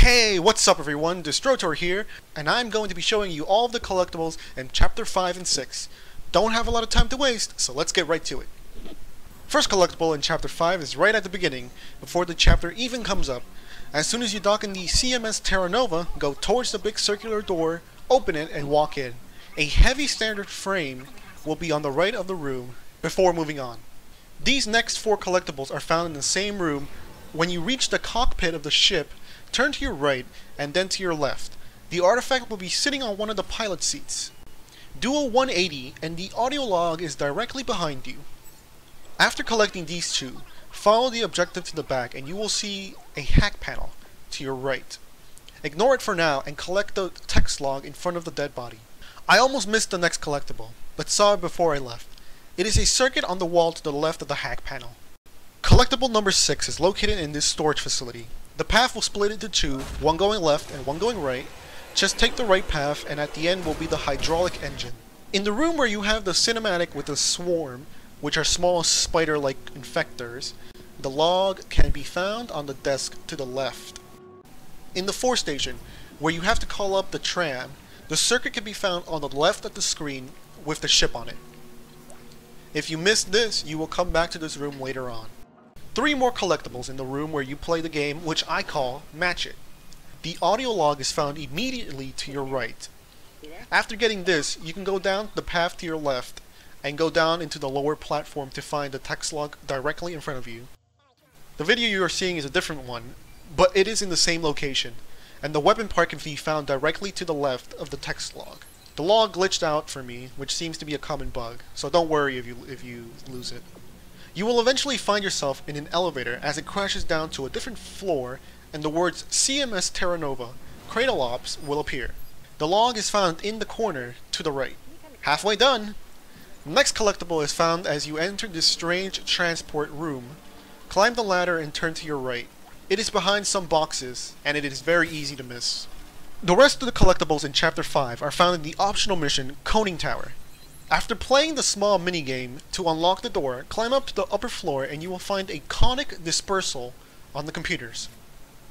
Hey, what's up everyone, Destrotor here, and I'm going to be showing you all of the collectibles in Chapter 5 and 6. Don't have a lot of time to waste, so let's get right to it. First collectible in Chapter 5 is right at the beginning, before the chapter even comes up. As soon as you dock in the CMS Terra Nova, go towards the big circular door, open it, and walk in. A heavy standard frame will be on the right of the room before moving on. These next 4 collectibles are found in the same room. When you reach the cockpit of the ship, turn to your right and then to your left. The artifact will be sitting on one of the pilot seats. Do a 180 and the audio log is directly behind you. After collecting these 2, follow the objective to the back and you will see a hack panel to your right. Ignore it for now and collect the text log in front of the dead body. I almost missed the next collectible, but saw it before I left. It is a circuit on the wall to the left of the hack panel. Collectible number 6 is located in this storage facility. The path will split into 2, one going left and one going right. Just take the right path and at the end will be the hydraulic engine. In the room where you have the cinematic with the swarm, which are small spider-like infectors, the log can be found on the desk to the left. In the 4 station, where you have to call up the tram, the circuit can be found on the left of the screen with the ship on it. If you missed this, you will come back to this room later on. 3 more collectibles in the room where you play the game, which I call Match It. The audio log is found immediately to your right. After getting this, you can go down the path to your left and go down into the lower platform to find the text log directly in front of you. The video you are seeing is a different one, but it is in the same location, and the weapon part can be found directly to the left of the text log. The log glitched out for me, which seems to be a common bug, so don't worry if you lose it. You will eventually find yourself in an elevator as it crashes down to a different floor and the words CMS Terra Nova, Cradle Ops will appear. The log is found in the corner to the right. Halfway done! The next collectible is found as you enter this strange transport room. Climb the ladder and turn to your right. It is behind some boxes and it is very easy to miss. The rest of the collectibles in Chapter 5 are found in the optional mission Conning Tower. After playing the small minigame, to unlock the door, climb up to the upper floor and you will find a conic dispersal on the computers.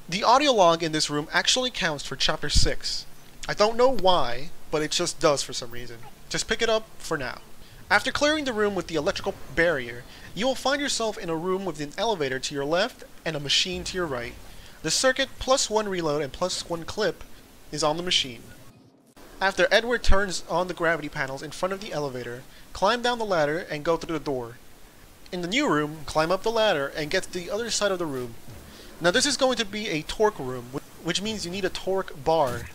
The audio log in this room actually counts for Chapter 6. I don't know why, but it just does for some reason. Just pick it up for now. After clearing the room with the electrical barrier, you will find yourself in a room with an elevator to your left and a machine to your right. The circuit +1 reload and +1 clip is on the machine. After Edward turns on the gravity panels in front of the elevator, climb down the ladder and go through the door. In the new room, climb up the ladder and get to the other side of the room. Now this is going to be a torque room, which means you need a torque bar.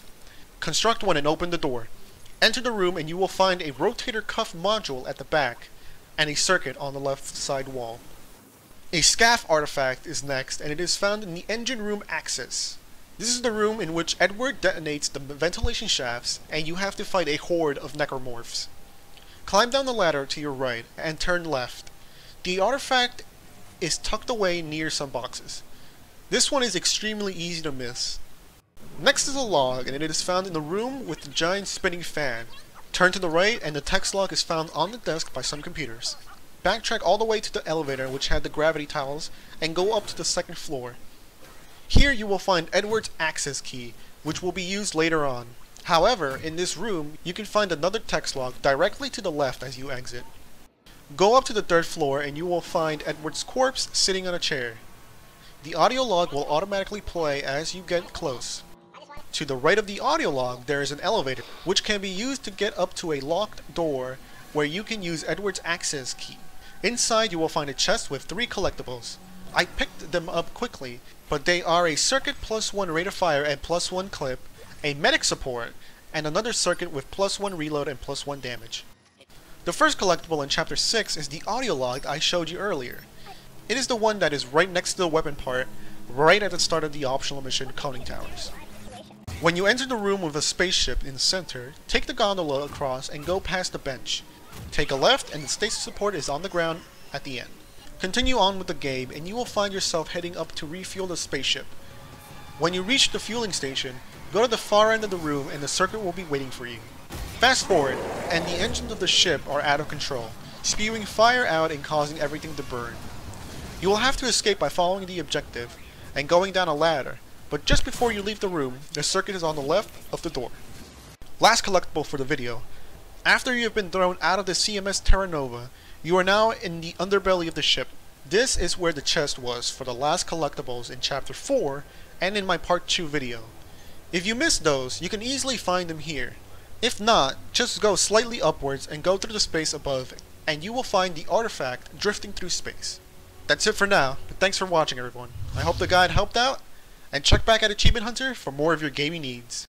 Construct one and open the door. Enter the room and you will find a rotator cuff module at the back and a circuit on the left side wall. A scaff artifact is next and it is found in the engine room access. This is the room in which Edward detonates the ventilation shafts and you have to fight a horde of necromorphs. Climb down the ladder to your right and turn left. The artifact is tucked away near some boxes. This one is extremely easy to miss. Next is a log and it is found in the room with the giant spinning fan. Turn to the right and the text log is found on the desk by some computers. Backtrack all the way to the elevator which had the gravity tiles and go up to the 2nd floor. Here you will find Edward's access key, which will be used later on. However, in this room, you can find another text log directly to the left as you exit. Go up to the 3rd floor and you will find Edward's corpse sitting on a chair. The audio log will automatically play as you get close. To the right of the audio log, there is an elevator, which can be used to get up to a locked door where you can use Edward's access key. Inside you will find a chest with 3 collectibles. I picked them up quickly, but they are a circuit +1 rate of fire and +1 clip, a medic support, and another circuit with +1 reload and +1 damage. The first collectible in Chapter 6 is the audio log I showed you earlier. It is the one that is right next to the weapon part, right at the start of the optional mission Conning Towers. When you enter the room with a spaceship in the center, take the gondola across and go past the bench. Take a left and the stasis support is on the ground at the end. Continue on with the game and you will find yourself heading up to refuel the spaceship. When you reach the fueling station, go to the far end of the room and the circuit will be waiting for you. Fast forward, and the engines of the ship are out of control, spewing fire out and causing everything to burn. You will have to escape by following the objective and going down a ladder, but just before you leave the room, the circuit is on the left of the door. Last collectible for the video. After you have been thrown out of the CMS Terra Nova, you are now in the underbelly of the ship. This is where the chest was for the last collectibles in Chapter 4 and in my Part 2 video. If you missed those, you can easily find them here. If not, just go slightly upwards and go through the space above, and you will find the artifact drifting through space. That's it for now, but thanks for watching everyone. I hope the guide helped out, and check back at Achievement Hunter for more of your gaming needs.